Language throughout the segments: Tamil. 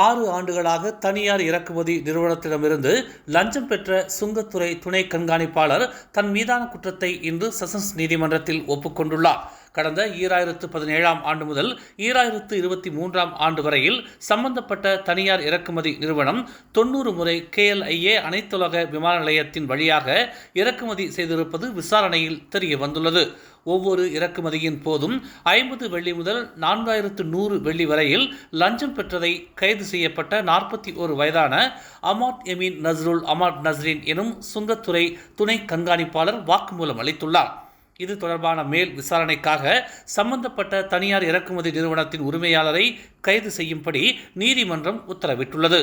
6 ஆண்டுகளாக தனியார் இறக்குமதி நிறுவனத்திடமிருந்து லஞ்சம் பெற்ற சுங்கத்துறை துணை கண்காணிப்பாளர் தன் மீதான குற்றத்தை இன்று செஷன்ஸ் நீதிமன்றத்தில் ஒப்புக்கொண்டுள்ளார். கடந்த 2017ஆம் ஆண்டு முதல் 2023ஆம் ஆண்டு வரையில் சம்பந்தப்பட்ட தனியார் இறக்குமதி நிறுவனம் 90 முறை KLIA அனைத்துலக விமான நிலையத்தின் வழியாக இறக்குமதி செய்திருப்பது விசாரணையில் தெரிய வந்துள்ளது. ஒவ்வொரு இறக்குமதியின் போதும் 50 வெள்ளி முதல் 4100 வெள்ளி வரையில் லஞ்சம் பெற்றதை கைது செய்யப்பட்ட 41 வயதான அமாட் எமீன் நஸ்ருல் அமாட் நஸ்ரீன் எனும் சுங்கத்துறை துணை கண்காணிப்பாளர் வாக்குமூலம் அளித்துள்ளார். இது தொடர்பான மேல் விசாரணைக்காக சம்பந்தப்பட்ட தனியார் இறக்குமதி நிறுவனத்தின் உரிமையாளரை கைது செய்யும்படி நீதிமன்றம் உத்தரவிட்டுள்ளது.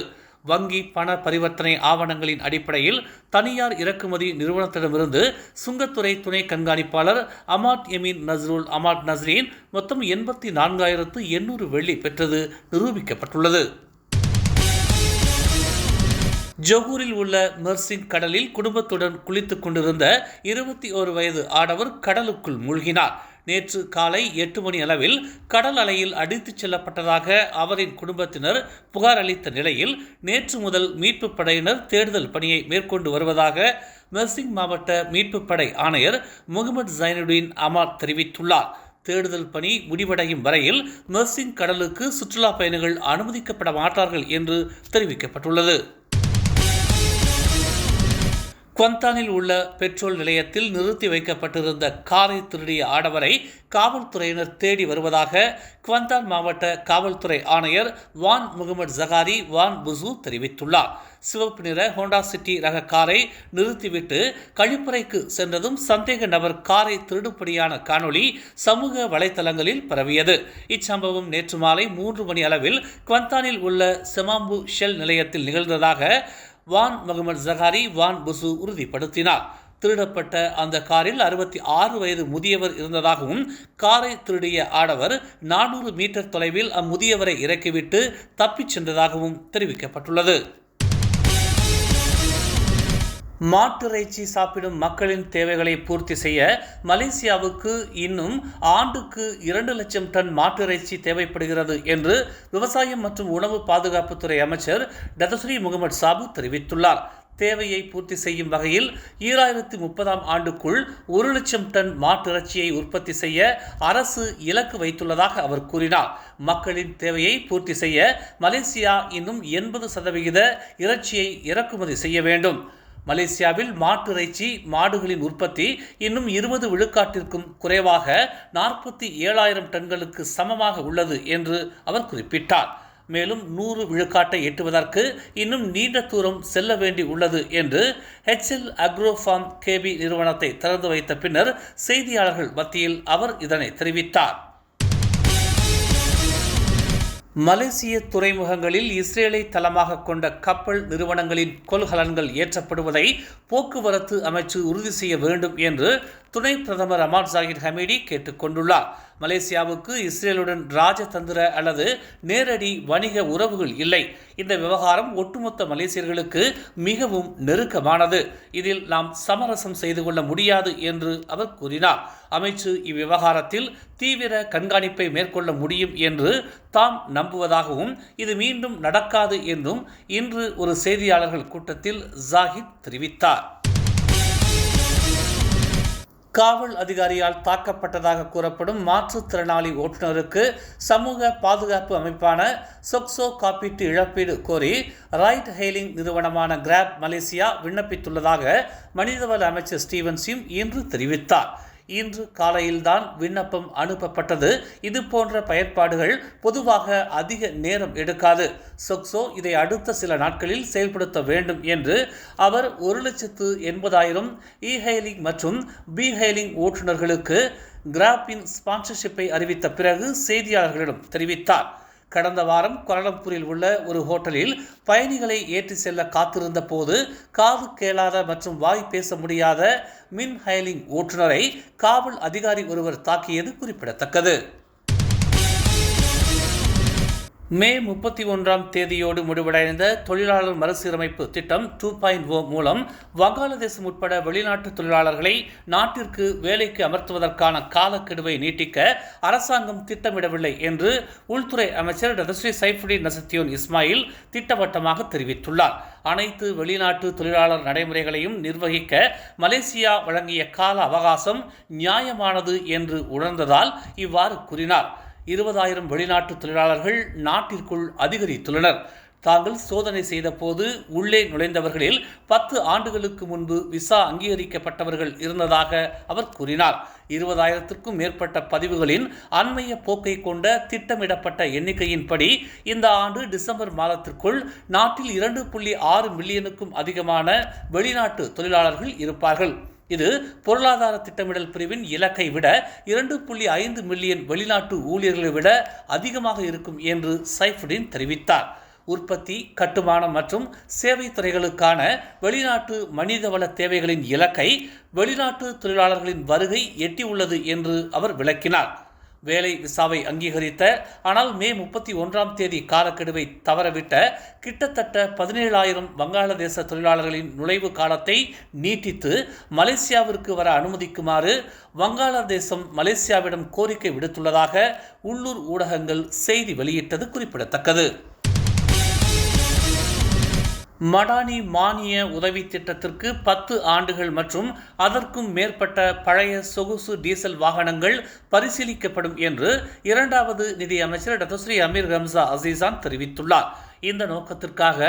வங்கி பண பரிவர்த்தனை ஆவணங்களின் அடிப்படையில் தனியார் இறக்குமதி நிறுவனத்திடமிருந்து சுங்கத்துறை துணை கண்காணிப்பாளர் அமாட் எமீன் நஸ்ருல் அமாட் நஸ்ரீன் மொத்தம் 84,800 வெள்ளி பெற்றது நிரூபிக்கப்பட்டுள்ளது. ஜொகூரில் உள்ள மெர்சிங் கடலில் குடும்பத்துடன் குளித்துக் கொண்டிருந்த 21 வயது ஆடவர் கடலுக்குள் மூழ்கினார். நேற்று காலை 8 மணி அளவில் கடல் அலையில் அடித்துச் செல்லப்பட்டதாக அவரின் குடும்பத்தினர் புகார் அளித்த நிலையில் நேற்று முதல் மீட்புப் படையினர் தேடுதல் பணியை மேற்கொண்டு வருவதாக மெர்சிங் மாவட்ட மீட்புப் படை ஆணையர் முகமது ஜைனுடீன் அமார் தெரிவித்துள்ளார். தேடுதல் பணி முடிவடையும் வரையில் மெர்சிங் கடலுக்கு சுற்றுலா பயணிகள் அனுமதிக்கப்பட மாட்டார்கள் என்று தெரிவிக்கப்பட்டுள்ளது. குவந்தானில் உள்ள பெட்ரோல் நிலையத்தில் நிறுத்தி வைக்கப்பட்டிருந்த காரை திருடிய ஆடவரை காவல்துறையினர் தேடி வருவதாக குவந்தான் மாவட்ட காவல்துறை ஆணையர் வான் முகமது ஜகாரி வான் புசு தெரிவித்துள்ளார். சிவப்பு நிற ஹோண்டா சிட்டி ரக காரை நிறுத்திவிட்டு கழிப்பறைக்கு சென்றதும் சந்தேக நபர் காரை திருடுபடியான காணொளி சமூக வலைதளங்களில் பரவியது. இச்சம்பவம் நேற்று மாலை 3 மணி அளவில் குவந்தானில் உள்ள செமாம்பு ஷெல் நிலையத்தில் நிகழ்ந்ததாக வான் முகமது ஜகாரி வான் புசு உறுதிப்படுத்தினார். திருடப்பட்ட அந்த காரில் 66 வயது முதியவர் இருந்ததாகவும் காரை திருடிய ஆடவர் 400 மீட்டர் தொலைவில் அம்முதியவரை இறக்கிவிட்டு தப்பிச் சென்றதாகவும் தெரிவிக்கப்பட்டுள்ளது. மாட்டிறைச்சி சாப்பிடும் மக்களின் தேவைகளை பூர்த்தி செய்ய மலேசியாவுக்கு இன்னும் ஆண்டுக்கு 2 லட்சம் டன் மாட்டிறைச்சி தேவைப்படுகிறது என்று விவசாயம் மற்றும் உணவு பாதுகாப்புத்துறை அமைச்சர் டத்தஸ்ரீ முகமது சாபு தெரிவித்துள்ளார். தேவையை பூர்த்தி செய்யும் வகையில் 2030ஆம் ஆண்டுக்குள் 1 லட்சம் டன் மாட்டிறைச்சியை உற்பத்தி செய்ய அரசு இலக்கு வைத்துள்ளதாக அவர் கூறினார். மக்களின் தேவையை பூர்த்தி செய்ய மலேசியா இன்னும் 80% இறைச்சியை இறக்குமதி செய்ய வேண்டும். மலேசியாவில் மாட்டு இறைச்சி மாடுகளின் உற்பத்தி இன்னும் 20 விழுக்காட்டிற்கும் குறைவாக 47,000 டன்களுக்கு சமமாக உள்ளது என்று அவர் குறிப்பிட்டார். மேலும் 100 விழுக்காட்டை எட்டுவதற்கு இன்னும் நீண்ட தூரம் செல்ல வேண்டி உள்ளது என்று HL அக்ரோ ஃபார்ம் KB நிறுவனத்தை திறந்து வைத்த பின்னர் செய்தியாளர்கள் மத்தியில் அவர் இதனை தெரிவித்தார். மலேசிய துறைமுகங்களில் இஸ்ரேலை தளமாக கொண்ட கப்பல் நிறுவனங்களின் கொள்கலன்கள் ஏற்றப்படுவதை போக்குவரத்து அமைச்சு உறுதி செய்ய வேண்டும் என்று துணை பிரதமர் அமாட் ஜாகிர் ஹமீடி கேட்டுக்கொண்டுள்ளார். மலேசியாவுக்கு இஸ்ரேலுடன் ராஜதந்திர அல்லது நேரடி வணிக உறவுகள் இல்லை. இந்த விவகாரம் ஒட்டுமொத்த மலேசியர்களுக்கு மிகவும் நெருக்கமானது. இதில் நாம் சமரசம் செய்து கொள்ள முடியாது என்று அவர் கூறினார். அமைச்சு இவ்விவகாரத்தில் தீவிர கண்காணிப்பை மேற்கொள்ள முடியும் என்று தாம் நம்புவதாகவும் இது மீண்டும் நடக்காது என்றும் இன்று ஒரு செய்தியாளர்கள் கூட்டத்தில் ஜாகிர் தெரிவித்தார். காவல் அதிகாரியால் தாக்கப்பட்டதாக கூறப்படும் மாற்றுத்திறனாளி ஓட்டுநருக்கு சமூக பாதுகாப்பு அமைப்பான சொக்சோ காப்பீட்டு இழப்பீடு கோரி ரைட் ஹெயிலிங் நிறுவனமான கிராப் மலேசியா விண்ணப்பித்துள்ளதாக மனிதவள அமைச்சர் ஸ்டீவன் சிம் இன்று தெரிவித்தார். இன்று காலையில்தான் விண்ணப்பம் அனுப்பப்பட்டது. இது போன்ற பயன்பாடுகள் பொதுவாக அதிக நேரம் எடுக்காது. சொக்சோ இதை அடுத்த சில நாட்களில் செயல்படுத்த வேண்டும் என்று அவர் 1,80,000 இ-ஹெயிலிங் மற்றும் பி-ஹெயிலிங் ஓட்டுநர்களுக்கு கிராப்பின் ஸ்பான்சர்ஷிப்பை அறிவித்த பிறகு செய்தியாளர்களிடம் தெரிவித்தார். கடந்த வாரம் கோலாலம்பூரில் உள்ள ஒரு ஹோட்டலில் பயணிகளை ஏற்றி செல்ல காத்திருந்த போது காது கேளாத மற்றும் வாய் பேச முடியாத மின் ஹைலிங் ஓட்டுநரை காவல் அதிகாரி ஒருவர் தாக்கியது குறிப்பிடத்தக்கது. மே 31ஆம் தேதியோடு முடிவடைந்த தொழிலாளர் மறுசீரமைப்பு திட்டம் 2.0 மூலம் வங்காளதேசம் உட்பட வெளிநாட்டு தொழிலாளர்களை நாட்டிற்கு வேலைக்கு அமர்த்துவதற்கான காலக்கெடுவை நீட்டிக்க அரசாங்கம் திட்டமிடவில்லை என்று உள்துறை அமைச்சர் டதஸ்ரீ சைஃபுடின் நசத்தியோன் இஸ்மாயில் திட்டவட்டமாக தெரிவித்துள்ளார். அனைத்து வெளிநாட்டு தொழிலாளர் நடைமுறைகளையும் நிர்வகிக்க மலேசியா வழங்கிய கால அவகாசம் நியாயமானது என்று உணர்ந்ததால் இவ்வாறு கூறினார். 20,000 வெளிநாட்டு தொழிலாளர்கள் நாட்டிற்குள் அதிகரித்துள்ளனர். தாங்கள் சோதனை செய்த போது உள்ளே நுழைந்தவர்களில் 10 ஆண்டுகளுக்கு முன்பு விசா அங்கீகரிக்கப்பட்டவர்கள் இருந்ததாக அவர் கூறினார். 20,000க்கும் மேற்பட்ட பதிவுகளின் அண்மைய போக்கை கொண்ட திட்டமிடப்பட்ட எண்ணிக்கையின்படி இந்த ஆண்டு டிசம்பர் மாதத்திற்குள் நாட்டில் 2.6 மில்லியனுக்கும் அதிகமான வெளிநாட்டு தொழிலாளர்கள் இருப்பார்கள். இது பொருளாதார திட்டமிடல் பிரிவின் இலக்கை விட 2.5 மில்லியன் வெளிநாட்டு ஊழியர்களை விட அதிகமாக இருக்கும் என்று சைஃபுடின் தெரிவித்தார். உற்பத்தி, கட்டுமானம் மற்றும் சேவை துறைகளுக்கான வெளிநாட்டு மனிதவள தேவைகளின் இலக்கை வெளிநாட்டு தொழிலாளர்களின் வருகை எட்டியுள்ளது என்று அவர் விளக்கினார். வேலை விசாவை அங்கீகரித்த ஆனால் மே 31ஆம் தேதி காலக்கெடுவை தவறவிட்ட கிட்டத்தட்ட 17,000 வங்காளதேச தொழிலாளர்களின் நுழைவு காலத்தை நீட்டித்து மலேசியாவிற்கு வர அனுமதிக்குமாறு வங்காளதேசம் மலேசியாவிடம் கோரிக்கை விடுத்துள்ளதாக உள்ளூர் ஊடகங்கள் செய்தி வெளியிட்டது குறிப்பிடத்தக்கது. மடானி மானிய உதவி திட்டத்திற்கு 10 ஆண்டுகள் மற்றும் அதற்கும் மேற்பட்ட பழைய சொகுசு டீசல் வாகனங்கள் பரிசீலிக்கப்படும் என்று 2வது நிதி அமைச்சர் டத்தோஸ்ரீ அமீர் ரம்சா அசீசான் தெரிவித்துள்ளார். இந்த நோக்கத்திற்காக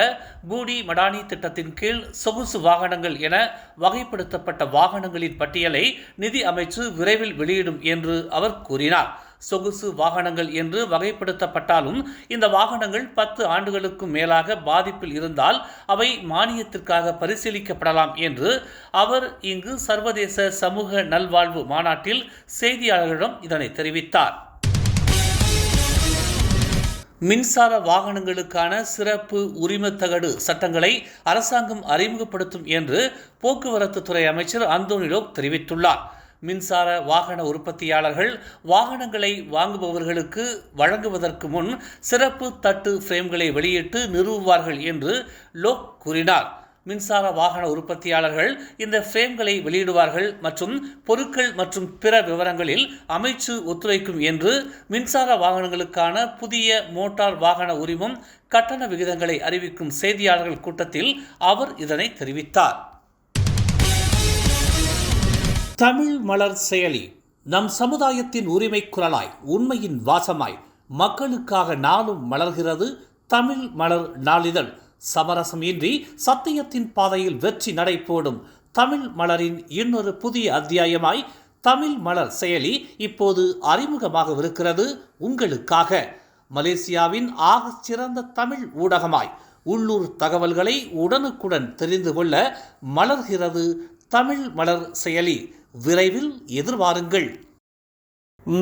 பூடி மடானி திட்டத்தின் கீழ் சொகுசு வாகனங்கள் என வகைப்படுத்தப்பட்ட வாகனங்களின் பட்டியலை நிதி அமைச்சு விரைவில் வெளியிடும் என்று அவர் கூறினார். சொகுசு வாகனங்கள் என்று வகைப்படுத்தப்பட்டாலும் இந்த வாகனங்கள் 10 ஆண்டுகளுக்கும் மேலாக பாதிப்பில் இருந்தால் அவை மானியத்திற்காக பரிசீலிக்கப்படலாம் என்று அவர் இங்கு சர்வதேச சமூக நல்வாழ்வு மாநாட்டில் செய்தியாளர்களிடம் இதனை தெரிவித்தார். மின்சார வாகனங்களுக்கான சிறப்பு உரிமத்தகடு சட்டங்களை அரசாங்கம் அறிமுகப்படுத்தும் என்று போக்குவரத்து துறை அமைச்சர் அந்தோனி லோக் தெரிவித்துள்ளார். மின்சார வாகன உற்பத்தியாளர்கள் வாகனங்களை வாங்குபவர்களுக்கு வழங்குவதற்கு முன் சிறப்பு தட்டு ஃப்ரேம்களை வெளியிட்டு நிறுவுவார்கள் என்று லோக் கூறினார். மின்சார வாகன உற்பத்தியாளர்கள் இந்த ஃப்ரேம்களை வெளியிடுவார்கள் மற்றும் பொருட்கள் மற்றும் பிற விவரங்களில் அமைச்சு ஒத்துழைக்கும் என்று மின்சார வாகனங்களுக்கான புதிய மோட்டார் வாகன உரிமம் கட்டண விகிதங்களை அறிவிக்கும் செய்தியாளர்கள் கூட்டத்தில் அவர் இதனை தெரிவித்தார். தமிழ் மலர் செயலி நம் சமுதாயத்தின் உரிமை குரலாய் உண்மையின் வாசமாய் மக்களுக்காக நாளும் மலர்கிறது தமிழ் மலர் நாளிதழ். சமரசம் இன்றி சத்தியத்தின் பாதையில் வெற்றி நடை போடும் தமிழ் மலரின் இன்னொரு புதிய அத்தியாயமாய் தமிழ் மலர் செயலி இப்போது அறிமுகமாகவிருக்கிறது உங்களுக்காக. மலேசியாவின் ஆகச் சிறந்த தமிழ் ஊடகமாய் உள்ளூர் தகவல்களை உடனுக்குடன் தெரிந்து கொள்ள மலர்கிறது தமிழ் மலர் செயலி. விரைவில் எதிர்பாருங்கள்.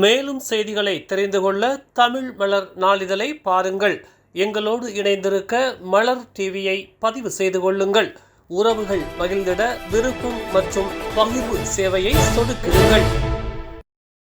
மேலும் செய்திகளை தெரிந்து கொள்ள தமிழ் மலர் நாளிதழை பாருங்கள். எங்களோடு இணைந்திருக்க மலர் டிவியை பதிவு செய்து கொள்ளுங்கள். உறவுகள் மகிழ்ந்திட விருப்பம் மற்றும் பகிர்வு சேவையை சொடுக்கிடுங்கள்.